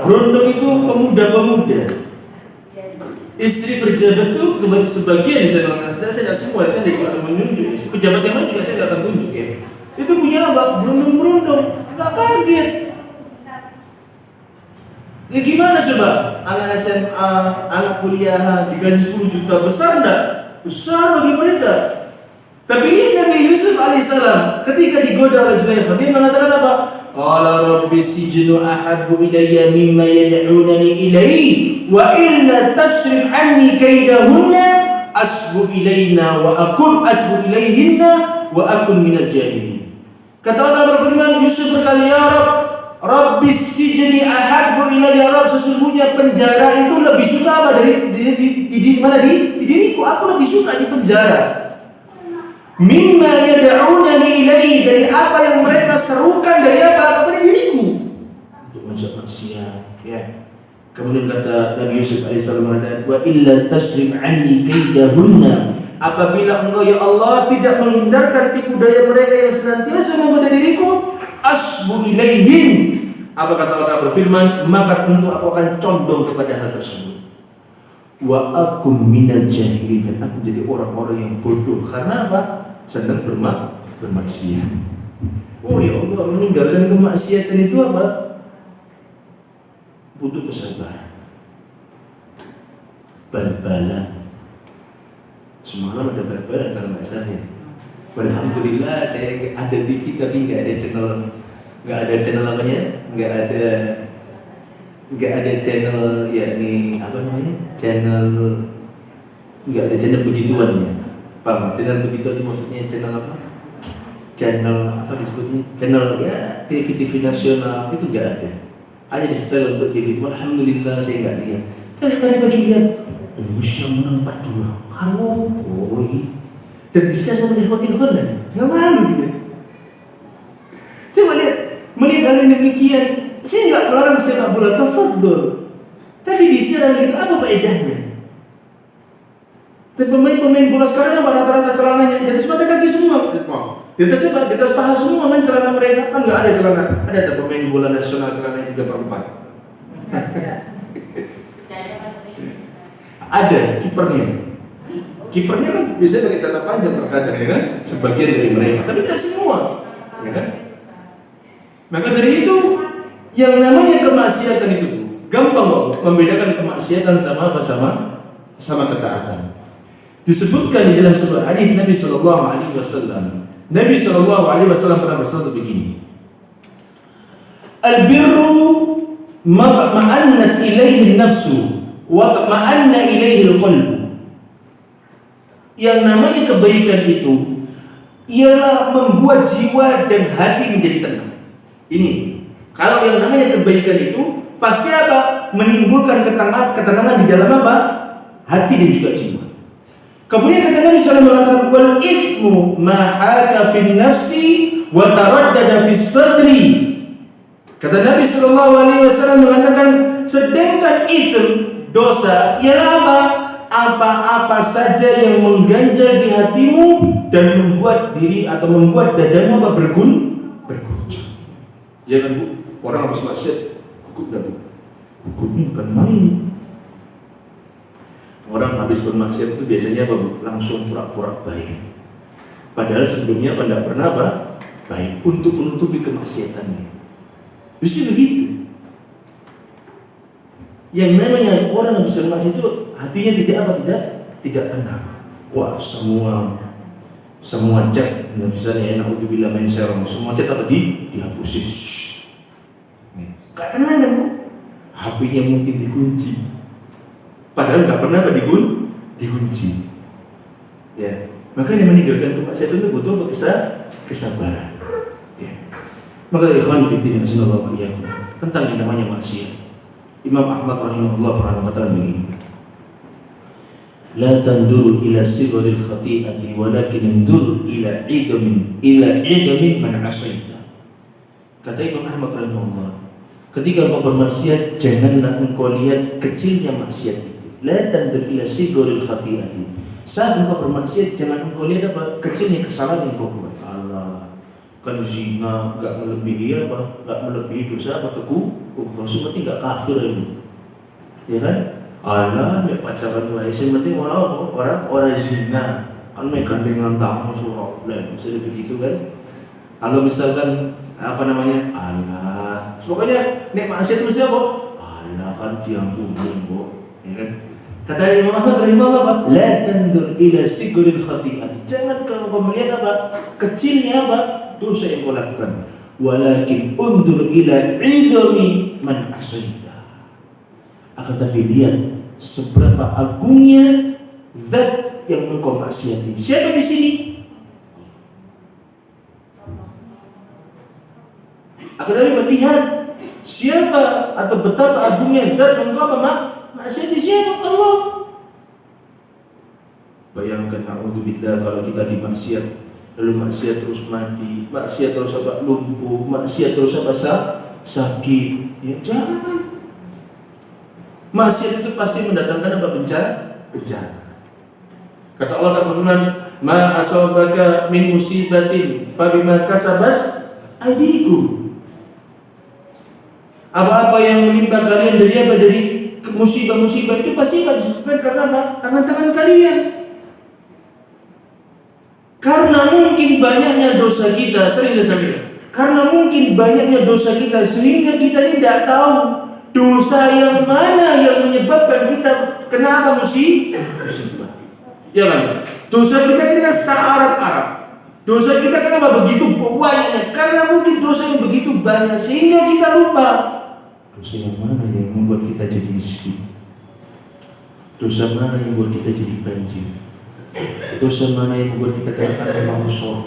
S1: Berondong itu pemuda-pemuda. Istri pejabat itu sebagian saya tidak semua, saya tidak akan menunjuk. Pejabat yang mana juga saya tidak akan tunjuk ya. Itu punya apa? Berondong-berondong. Nggak kaget. Ya gimana coba? Anak SMA, anak kuliah dikasih 10 juta, besar enggak? Besar bagi mereka. Tapi ini Nabi Yusuf alaihissalam ketika digoda oleh Zulaikha, dia mengatakan apa? Qala rabbi sijnu ahabbu ilayya mimma yad'unani ilayhi wa illa tasrif anni kaydahunna asbu ilayna wa akun asbu ilayhinna wa akun minal jahilin. Kata Allah berfirman, Yusuf berkata, ya Rabbi sijni ahabbu ilayya, Rabb, sesungguhnya penjara itu lebih suka apa dari diriku, aku lebih suka di penjara. Mimma yad'unani ilaihi, dari apa yang mereka serukan dari apa kepada diriku untuk mengajak maksiat ya. Kemudian kata Nabi Yusuf alaihissalam, wa illa tasrif anni kaidahunna, apabila engkau ya Allah tidak menghindarkan tipu daya mereka yang senantiasa menggoda diriku, asbu ilaihin, apa kata Allah berfirman, maka tentu aku akan condong kepada hal tersebut. Wa akum minal jahilin, dan aku jadi orang-orang yang bodoh. Karena apa? Sedang bermaksiat. Oh ya Allah, meninggalkan kemaksiatan itu apa? Butuh kesabaran. Bal-balan. Semalam ada bal-balan kalau nggak salah. Alhamdulillah saya ada TV tapi nggak ada channel apanya? Nggak ada channel yakni apa namanya? Nggak ada channel begituan ya. Paham? Channel begitu itu maksudnya channel apa? Channel apa disebutnya? Channel ya TV nasional itu nggak ada. Hanya di setel untuk TV. Alhamdulillah saya nggak lihat. Terus tadi bagi lihat Indonesia menang 4-2. Kamu boy. Dan bisa sama ikhwan-ikhwan lah. Nggak malu dia. Coba lihat, melihat hal yang demikian. Saya nggak melarang sepak bola, tafadhol. Tapi di sini itu apa faedahnya? Dan pemain bola sekarang apa rata-rata celananya di atas mata kaki semua. Maaf, di atas paha semua main celana mereka, kan nggak ada celana. Ada pemain bola nasional celananya 3/4. Ada kipernya. Kipernya kan biasanya pakai celana panjang terkadang ya kan, sebagian dari mereka, tapi tidak semua, ya kan? Maka dari itu yang namanya kemaksiatan itu gampang kok membedakan kemaksiatan sama apa sama ketaatan. Disebutkan di dalam sebuah hadis Nabi sallallahu alaihi wasallam. Nabi sallallahu alaihi wasallam pernah bersabda begini. Al-birru ma ta'ma'annat ilaihi an-nafsu wa ta'ma'anna ilaihi al-qalb. Yang namanya kebaikan itu ialah membuat jiwa dan hati menjadi tenang. Ini, kalau yang namanya kebaikan itu pasti apa? Menimbulkan ketenangan di dalam apa? Hati dan juga jiwa. Kemudian kata Nabi sallallahu alaihi wasallam, wal ithmu ma haka fin nafsi wa taraddada fis sadri. Kata Nabi sallallahu alaihi wasallam mengatakan, sedangkan itu dosa ialah apa?
S2: apa-apa saja yang mengganjal di hatimu dan membuat diri atau membuat dadamu berguncang.
S1: Ya kan Bu, orang habis maksiat gugup dah Bu. Gugupnya bukan main. Orang habis bermaksiat itu biasanya apa Bu? Langsung pura-pura baik. Padahal sebelumnya tidak pernah apa? Baik, untuk menutupi kemaksiatannya. Justru begitu.
S2: Yang namanya orang yang bisa bermaksiat itu hatinya tidak tenang.
S1: Wah, semua chat, misalnya enak untuk bila main serong, semua chat apa dihapusin.
S2: Gak tenang kan Bu?
S1: HP-nya mungkin dikunci. Padahal nggak pernah dikunci. Ya, makanya meninggalkan kemaksiatan itu butuh kesabaran. Ya. Maka ikhwan fillah sallallahu alaihi wasallam tentang yang namanya maksiat. Imam Ahmad rahimahullah pernah mengatakan begini. La tanduru ila sigharil khati'ati walakin indur ila idamin man asaita. Kata Imam Ahmad rahimahullah, ketika engkau bermaksiat janganlah engkau lihat kecilnya maksiat itu. La tandur ila sigharil khati'ati. Saat engkau bermaksiat jangan engkau lihat apa kecilnya kesalahan yang engkau buat. Allah, kan zina enggak melebihi apa? Enggak melebihi dosa apa kufur. Seperti enggak kafir itu. Ya kan? Allah, ya pacaran wae. Yang penting orang zina. Kan mereka dengan tamu surau dan bisa begitu kan? Kalau misalkan apa namanya? Allah. Pokoknya nek maksiat mesti apa? Allah kan diampuni, Bu. Ya kan? Kata Imam Ahmad rahimahullah apa? La tandur ila siguril khati'ati. Jangan kau melihat apa? Kecilnya apa? Dosa yang kau lakukan. Walakin undur ila idhami man asaita. Akan tapi lihat seberapa agungnya zat yang engkau maksiati. Siapa di sini? Akan tapi melihat siapa atau betapa agungnya zat yang engkau maksiati. Siapa? Allah. Bayangkan na'udzubillah kalau kita dimaksiat, lalu maksiat terus mati, maksiat terus apa lumpuh, maksiat terus apa sakit. Ya jangan. Maksiat itu pasti mendatangkan apa bencana. Kata Allah berfirman, "Ma asabaka min musibatin fa bima kasabat aydikum." Apa-apa yang menimpa kalian dari musibah-musibah itu pasti akan disebabkan karena apa? Tangan-tangan kalian. Karena mungkin banyaknya dosa kita, sering saya sampaikan. Karena mungkin banyaknya dosa kita sehingga kita tidak tahu dosa yang mana yang menyebabkan kita kenapa musibah. Ya kan? Dosa kita ini kan searat-arat. Dosa kita kenapa begitu banyaknya? Karena mungkin dosa yang begitu banyak sehingga kita lupa. Dosa yang mana yang membuat kita jadi miskin? Dosa mana yang membuat kita jadi banjir? Dosa mana yang membuat kita kena longsor?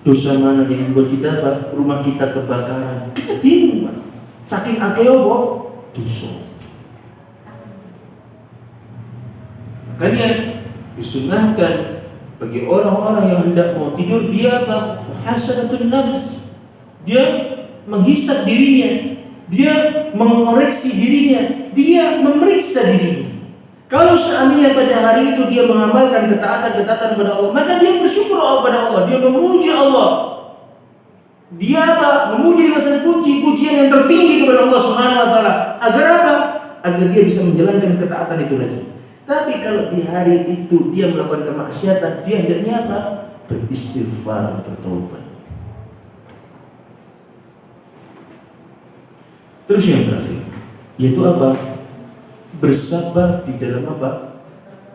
S1: Dosa mana yang membuat kita rumah kita kebakaran? Kita bingung, Pak. Saking akeh dosa. Makanya disunahkan bagi orang-orang yang hendak mau tidur dia apa? Muhasabatun nafs. Dia menghisap dirinya, dia mengoreksi dirinya, dia memeriksa dirinya. Kalau seandainya pada hari itu dia mengamalkan ketaatan kepada Allah, maka dia bersyukur kepada Allah, dia memuji Allah. Dia apa? Memuji dengan pujian yang tertinggi kepada Allah Subhanahu wa taala. Agar apa? Agar dia bisa menjalankan ketaatan itu lagi. Tapi kalau di hari itu dia melakukan kemaksiatan, dia hendaknya apa? Beristighfar, bertobat. Terus yang terakhir, yaitu apa? Bersabar di dalam apa?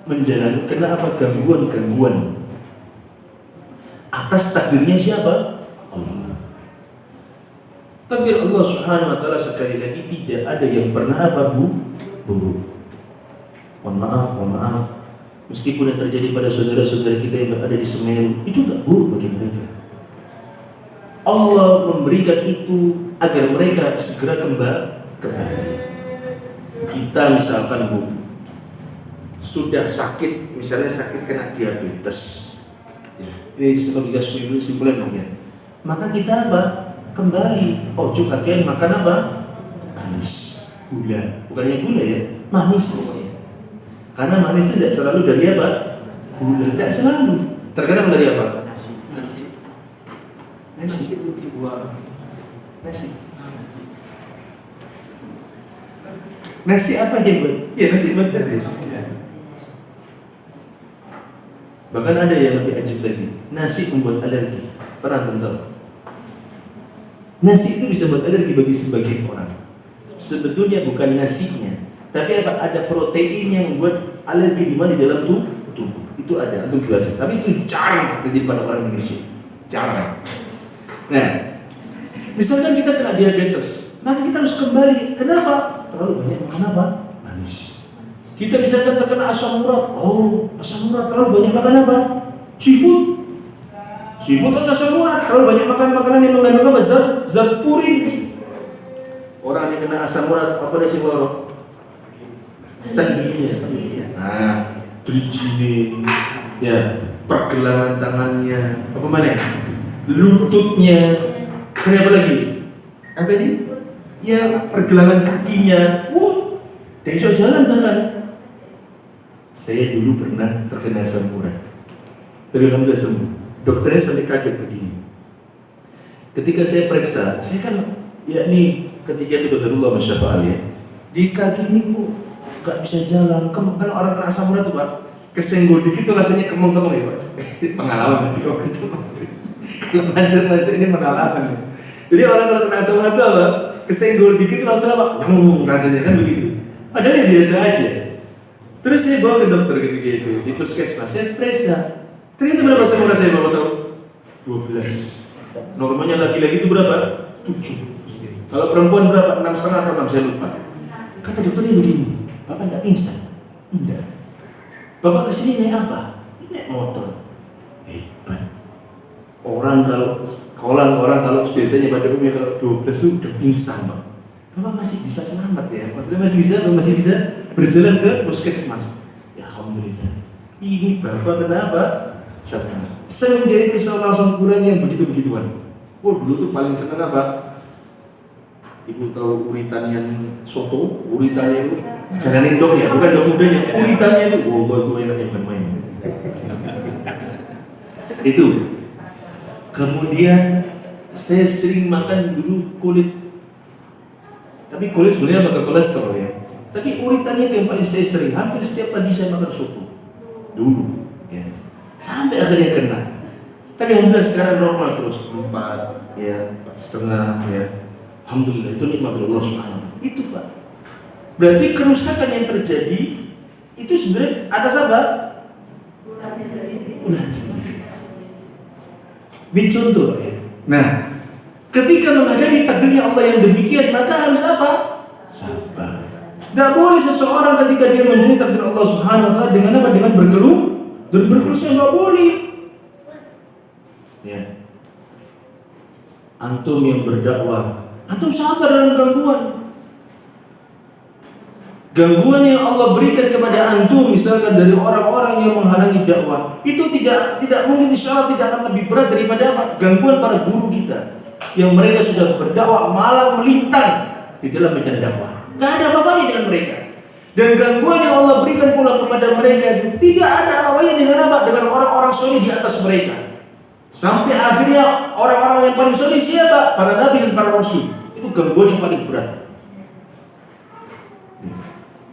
S1: Menjalankan apa? Gangguan-gangguan. Atas takdirnya siapa? Allah. Takdir Allah Subhanahu wa taala sekali lagi tidak ada yang pernah apa buruk. Mohon maaf. Meskipun yang terjadi pada saudara-saudara kita yang berada di Semeru itu tidak buruk bagi mereka. Allah memberikan itu agar mereka segera kembali. Kita misalkan Bu sudah sakit, misalnya sakit kena diabetes. Ini logika simpulan ya. Maka kita apa? Kembali. Juga kakean makan apa? Manis, gula. Bukannya gula ya, manis pokoknya. Karena manis itu tidak selalu dari apa? Gula. Tidak selalu. Terkadang dari apa?
S3: Nasi.
S1: Nasi.
S3: Buah.
S1: Nasi. Nasi apa yang buat? Ya nasi betul ya. Bahkan ada yang lebih ajib lagi. Nasi membuat alergi. Pernah tahu? Nasi itu bisa buat alergi bagi sebagian orang. Sebetulnya bukan nasinya, tapi apa? Ada protein yang membuat alergi di mana di dalam tubuh. Itu ada untuk belajar. Tapi itu jarang terjadi pada orang Indonesia. Jarang. Nah, misalkan kita kena diabetes, maka kita harus kembali. Kenapa? Terlalu banyak makan apa? Manis. Kita misalkan terkena asam urat. Oh, asam urat terlalu banyak makan apa? Seafood. Seafood atau asam urat. Terlalu banyak makan makanan yang mengandung apa? Zat purin. Orang yang kena asam urat apa dia sebut? Sendinya. Nah, trijine, ya, pergelangan tangannya, apa mana? Lututnya. Kenapa lagi? Apa ini? Ya, pergelangan kakinya. Besok jalan bahkan. Saya dulu pernah terkena asam urat. Tapi alhamdulillah sembuh. Dokternya sampai kaget begini. Ketika saya periksa, saya kan, ya ini ketika itu dokter Mas Syafa'al ya, di kaki ini kok gak bisa jalan. Kan orang kena asam urat tuh Pak, kesenggol dikit tuh rasanya kemeng-kemeng ya Pak. Pengalaman nanti kok itu. Kalau mantu-mantu ini pengalaman ya. Jadi orang kalau kena asam urat tuh apa? Kesenggol dikit tuh langsung apa? Nyemung rasanya kan begitu. Padahal yang biasa aja. Terus saya bawa ke dokter ketika itu di puskesmas, saya periksa. Ternyata berapa asam urat saya bawa tahu? 12. Normalnya laki-laki itu berapa? 7. Kalau perempuan berapa? 6,5 atau 6, saya lupa. Kata dokternya begini, Bapak tidak pingsan? Enggak. Bapak kesini naik apa? Naik motor. Hebat. Orang kalau biasanya pada umumnya kalau 12 itu udah pingsan Pak. Bapak masih bisa selamat ya? Maksudnya masih bisa berjalan ke puskesmas. Ya alhamdulillah. Ini Bapak kenapa? Saya menjadi persoalan kurang yang begitu-begituan. Dulu tuh paling senang apa? Ibu tahu uritan yang soto, uritannya itu jangan endok ya, bukan dok mudanya, uritannya itu, itu enaknya bukan main. Itu. Kemudian saya sering makan dulu kulit, tapi kulit sebenarnya bakal kolesterol ya. Tapi uritannya itu yang paling saya sering, hampir setiap pagi saya makan soto dulu, ya. Sampai akhirnya kena. Tapi alhamdulillah sekarang normal terus 4, ya 4,5 ya. Alhamdulillah itu nikmat Allah Subhanahu. Itu Pak. Berarti kerusakan yang terjadi itu sebenarnya atas apa? Ulah sendiri. Dicontoh ya. Nah, ketika menghadapi takdirnya Allah yang demikian, maka harus apa? Sabar. Tidak boleh seseorang ketika dia menjadi takdir Allah Subhanahu wa taala dengan apa? Dengan berkeluh dan berkeruh, nggak boleh. Ya. Antum yang berdakwah, antum sabar dalam gangguan. Gangguan yang Allah berikan kepada antum misalkan dari orang-orang yang menghalangi dakwah, itu tidak mungkin insya Allah tidak akan lebih berat daripada apa? Gangguan para guru kita yang mereka sudah berdakwah malang melintang di dalam medan dakwah. Gak ada apa-apanya dengan mereka. Dan gangguan yang Allah berikan pula kepada mereka itu tidak ada apa-apanya dengan apa? Dengan orang-orang soleh di atas mereka. Sampai akhirnya orang-orang yang paling soleh siapa? Para nabi dan para rasul. Itu gangguan yang paling berat.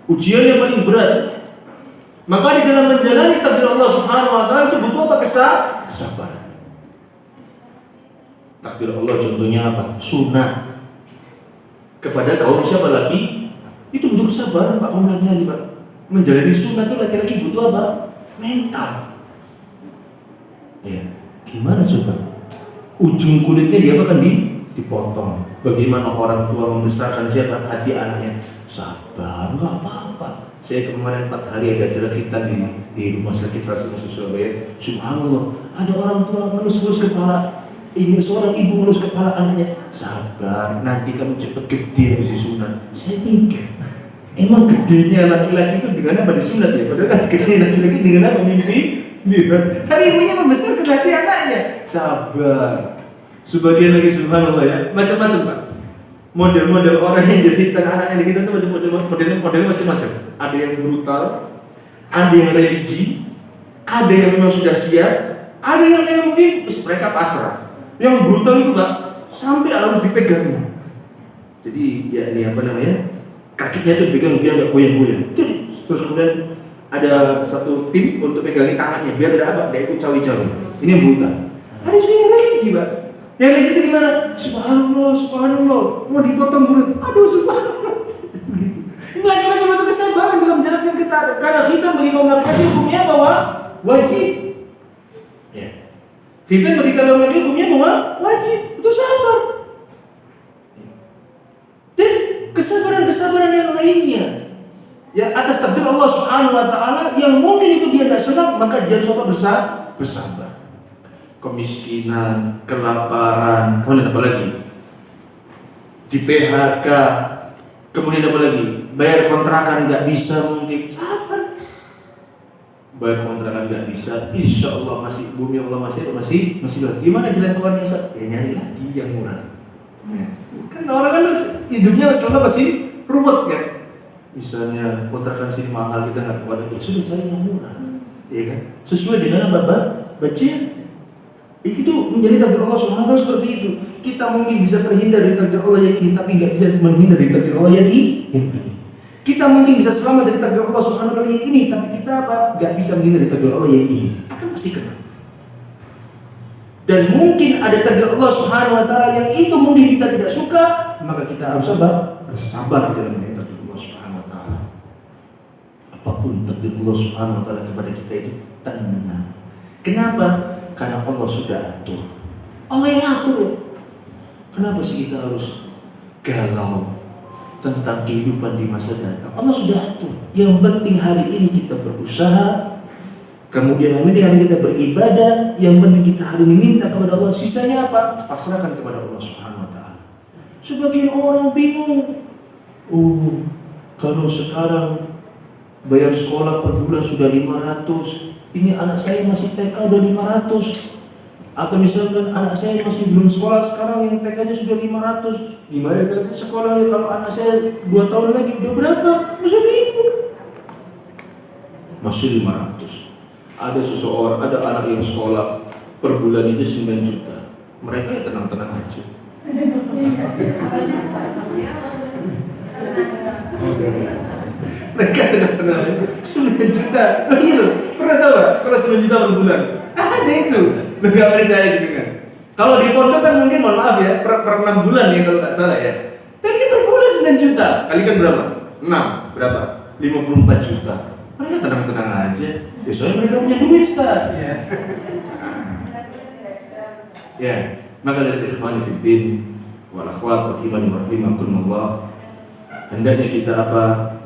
S1: Ujian yang paling berat. Maka di dalam menjalani takdir Allah Subhanahu wa taala itu butuh apa? Kesabaran. Takdir Allah contohnya apa? Sunnah. Kepada kaum siapa lagi? Itu butuh kesabaran Pak, kaum laki-laki Pak. Menjalani sunnah itu laki-laki butuh apa? Mental. Ya. Gimana coba? Ujung kulitnya dia akan dipotong. Bagaimana orang tua membesarkan siapa? Hati anaknya. Sabar, nggak apa-apa. Saya kemarin 4 hari ada acara khitan di rumah sakit Rasulullah Surabaya. Subhanallah, ada orang tua ngelus-ngelus kepala. Ini seorang ibu ngelus kepala anaknya. Sabar, nanti kamu cepet gede di sunat. Saya mikir, emang gedenya laki-laki itu dengan apa disunat ya? Padahal kan gede laki-laki dengan apa mimpi? Tapi ibunya membesarkan hati anaknya. Sabar. Sebagian lagi subhanallah ya, macam-macam Pak. Model-model orang yang dihitan anaknya di kita itu modelnya macam-macam. Ada yang brutal,
S2: ada yang religi, ada yang memang sudah siap, ada yang mungkin mereka pasrah. Yang brutal itu Pak, sampai harus dipegang. Jadi ya ini apa namanya, kakinya itu dipegang biar nggak goyang-goyang. Terus kemudian ada satu tim untuk pegangin tangannya biar tidak ikut cawi-cawi. Ini yang brutal. Ada juga yang religi Pak. Yang religi itu gimana? Subhanallah, subhanallah, mau dipotong mulut. Aduh subhanallah. Lagi-lagi butuh kesabaran dalam menjalankan ketaatan. Karena khitan bagi kaum laki-laki hukumnya bahwa wajib. Ya. Khitan bagi kaum laki-laki hukumnya bahwa wajib. Itu sabar. Dan kesabaran-kesabaran yang lainnya, ya atas takdir Allah Subhanahu Wa Taala yang mungkin itu dia tidak senang, maka dia coba bersabar. Kemiskinan, kelaparan, kemudian apa lagi? Di PHK, kemudian apa lagi? Bayar kontrakan nggak bisa mungkin, sabar. Bayar kontrakan nggak bisa, insya Allah masih bumi Allah masih. Gimana jalan keluarnya Ustaz? Ya nyari lagi yang murah. Kan orang kan hidupnya selalu pasti ruwet kan. Misalnya kontrakan sini mahal kita nggak kuat, ya sudah cari yang murah, ya kan? Sesuai dengan bacaan. Itu menjadi takdir Allah Subhanahu wa Ta'ala seperti itu. Kita mungkin bisa terhindar dari takdir Allah yang ini, tapi nggak bisa menghindar dari takdir Allah yang ini. Kita mungkin bisa selamat dari takdir Allah Subhanahu wa Ta'ala yang ini, tapi kita nggak bisa menghindar dari takdir Allah yang ini. Akan pasti kena. Dan mungkin ada takdir Allah Subhanahu wa Ta'ala yang itu mungkin kita tidak suka, maka kita harus bersabar dalam takdir Allah Subhanahu wa Ta'ala. Apapun takdir Allah Subhanahu wa Ta'ala kepada kita itu tenang. Kenapa? Karena Allah sudah atur. Allah yang atur. Kenapa sih kita harus galau tentang kehidupan di masa datang? Allah sudah atur. Yang penting hari ini kita berusaha, kemudian hari ini kita beribadah. Yang penting kita hari ini minta kepada Allah. Sisanya apa? Pasrahkan kepada Allah Subhanahu Wa Taala. Sebagian orang bingung. Kalau sekarang bayar sekolah per bulan sudah 500. Ini anak saya masih TK udah 500. Atau misalkan anak saya masih belum sekolah, sekarang yang TK aja sudah 500. Gimana tadi sekolah kalau anak saya 2 tahun lagi udah berapa? Masih 1.000. Masih 500. Ada seseorang, ada anak yang sekolah per bulan itu 9 juta. Mereka ya tenang-tenang aja. Mereka tenang-tenang aja. 9 juta. Begitu. Pernah tahu gak? Sekolah 9 juta per bulan. Ada itu. Enggak percaya gitu kan. Kalau di pondok kan mungkin mohon maaf ya, per 6 bulan ya kalau nggak salah ya. Tapi ini per bulan 9 juta. Kalikan berapa? 6. Berapa? 54 juta. Mereka tenang-tenang aja. Ya soalnya mereka punya duit, Ustaz. Ya. Maka dari ikhwan fillah wal akhwat wal iman rahimakumullah, hendaknya kita apa?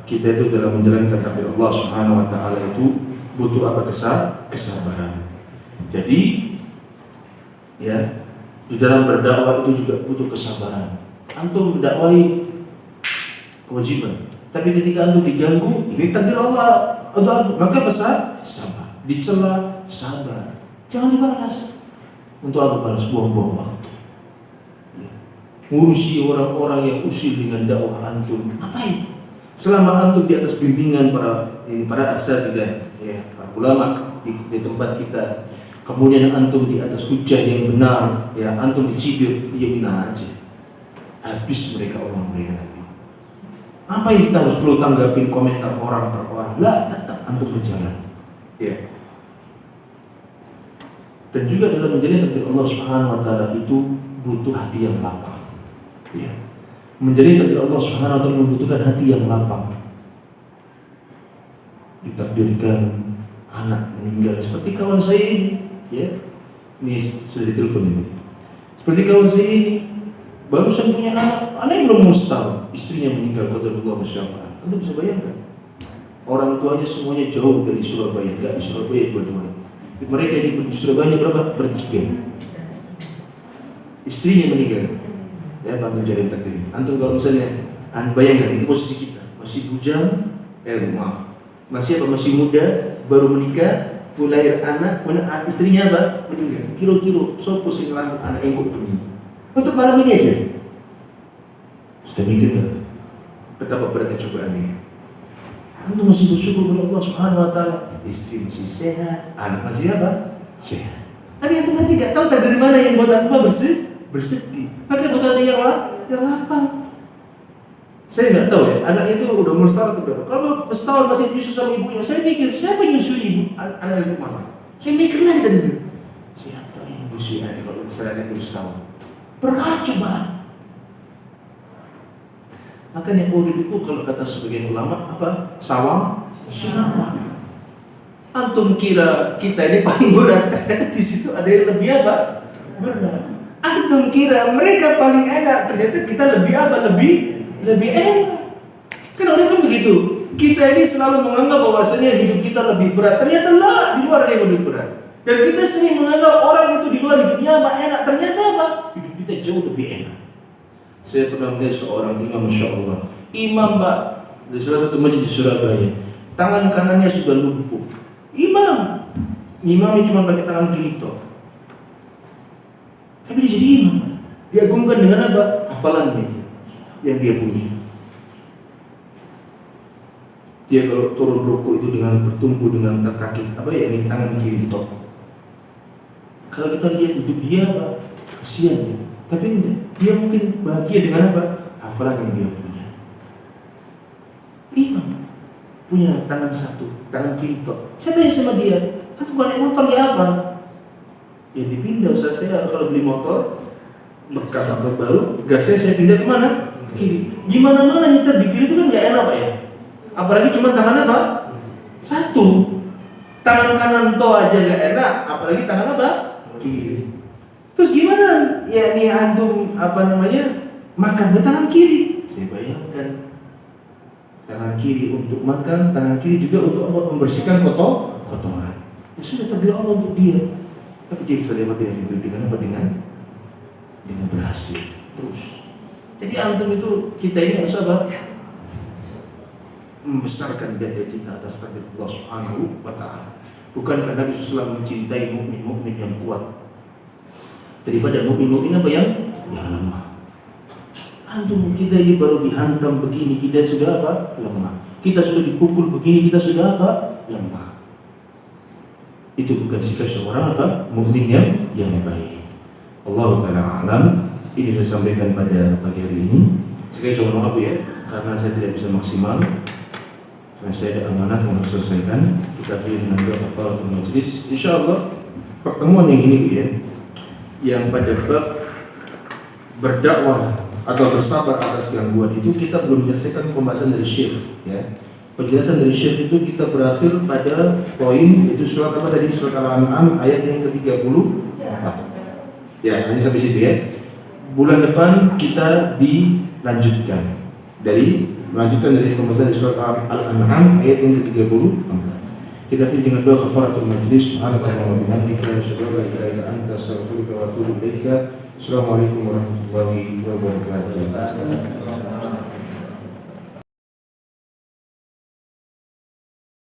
S2: Kita itu dalam menjalankan takdir Allah Subhanahu wa Ta'ala itu butuh apa? Kesabaran. Jadi ya, di dalam berdakwah itu juga butuh kesabaran. Antum mendakwahi kewajiban, tapi ketika antum diganggu, ini takdir Allah untuk antum, maka sabar. Dicela, sabar. Jangan dibalas. Untuk apa balas? Buang-buang waktu. Ya. Ngurusi orang-orang yang usil dengan dakwah antum. Ngapain? Selama antum di atas bimbingan para asatidzah, ya, para ulama di tempat kita, kemudian antum di atas hujah yang benar, ya, antum dicibir, dia benar aja. Habis mereka nanti. Apa yang kita harus perlu tanggapin komentar orang per orang? Lah, tetap antum berjalan. Ya. Dan juga dalam menjalani takdir Allah Subhanahu wa Ta'ala itu butuh hati yang lapang. Ya. Menjadi takdir Allah Subhanahu wa Ta'ala membutuhkan hati yang lapang. Ditakdirkan anak meninggal seperti kawan saya ini, ya. Ini sudah ditelepon ini. Seperti kawan saya ini, barusan punya anak yang belum umur setahun, istrinya meninggal, qadarullah masyafa'ah. Anda bisa bayangkan? Orang tuanya semuanya jauh dari Surabaya, enggak di Surabaya berdua. Mereka di Surabaya berapa? Bertiga. Istrinya meninggal. Ya, bantu jalan takdir. Antum kalau misalnya, bayangkan itu posisi kita masih bujang, masih muda, baru menikah, lahir anak, istrinya apa? Meninggal. Kilo-kilo, sopo sing lanang anak yang begini. Untuk malam ini aja. Sudah mikir nggak? Betapa beratnya cobaan ini. Antum masih bersyukur kepada Allah Subhanahu wa taala, istri masih sehat, anak masih apa? Sehat. Tapi antum nanti enggak tahu dari mana yang buat antum bersedih. Maka buat ada yang lapang. Saya nggak tahu ya, anak itu udah umur setahun atau berapa. Kalau setahun masih nyusu sama ibunya, saya mikir siapa yang nyusu ibu anak itu mama? Saya mikir lagi tadi, siapa yang nyusu anak kalau misalnya anak itu setahun? Berat cobaan. Makanya murid itu kalau kata sebagian ulama apa? Sawang sinawang. Antum kira kita ini paling berat, di situ ada yang lebih apa? Berat. Antum kira mereka paling enak, ternyata kita lebih apa? Lebih enak. Kan orang kan begitu. Kita ini selalu menganggap bahwasanya hidup kita lebih berat. Ternyata lah, di luar ada yang lebih berat. Dan kita sering menganggap orang itu di luar hidupnya apa enak. Ternyata apa? Hidup kita jauh lebih enak. Saya pernah melihat seorang imam, Masya Allah. Imam Mbak, di salah satu masjid di Surabaya. Tangan kanannya sudah lumpuh. Imamnya cuma pakai tangan kiri toh. Tapi dia jadi imam. Diagungkan dengan apa? Hafalannya yang dia punya. Dia kalau turun rukuk itu dengan bertumpu dengan kaki apa ya ini tangan kiri tok. Kalau kita lihat hidup dia apa? Kasihan dia. Tapi dia mungkin bahagia dengan apa? Hafalan yang dia punya. Imam punya tangan satu, tangan kiri tok. Saya tanya sama dia, "Aku naik motor ya apa?" Ya dipindah. Saya kalau beli motor bekas atau baru, gasnya saya pindah kemana? Kiri. Gimana mana nyetir di kiri itu kan nggak enak Pak ya. Apalagi cuma tangan apa? Satu. Tangan kanan toh aja nggak enak, apalagi tangan apa? Kiri. Terus gimana? Ya ini antum apa namanya makan dengan tangan kiri. Saya bayangkan tangan kiri untuk makan, tangan kiri juga untuk membersihkan kotoran. Ya sudah takdir Allah untuk dia. Tapi dia bisa lewat dari itu dengan apa? Dengan berhasil terus. Jadi antum itu kita ini harus apa? Membesarkan dada kita atas takdir Allah Subhanahu wa taala. Bukan karena Nabi SAW mencintai mukmin yang kuat daripada mukmin apa yang lemah. Antum kita ini baru dihantam begini kita sudah apa? Lemah. Kita sudah dipukul begini kita sudah apa? Lemah. Itu bukan sikap seorang apa? Mukmin yang baik. Allah taala alam. Ini saya sampaikan pada pagi hari ini. Sekali saya mohon maaf ya, karena saya tidak bisa maksimal. Karena saya ada amanat yang harus selesaikan. Kita pilih dengan doa kafaratul majlis. Insyaallah pertemuan yang ini ya, yang pada bab berdakwah atau bersabar atas gangguan itu kita belum menyelesaikan pembahasan dari Syekh ya. Penjelasan dari Syekh itu kita berakhir pada poin itu surat apa tadi? Surat Al-An'am ayat yang ke-34. Ya, hanya sampai situ ya. Bulan depan kita dilanjutkan melanjutkan dari pembahasan surat Al-An'am ayat yang ke-34. Kita pilih dengan doa kafaratul majlis. Subhanallah wa bihamdika asyhadu an la ilaha illa anta astaghfiruka wa atubu ilaika. Assalamualaikum warahmatullahi wabarakatuh.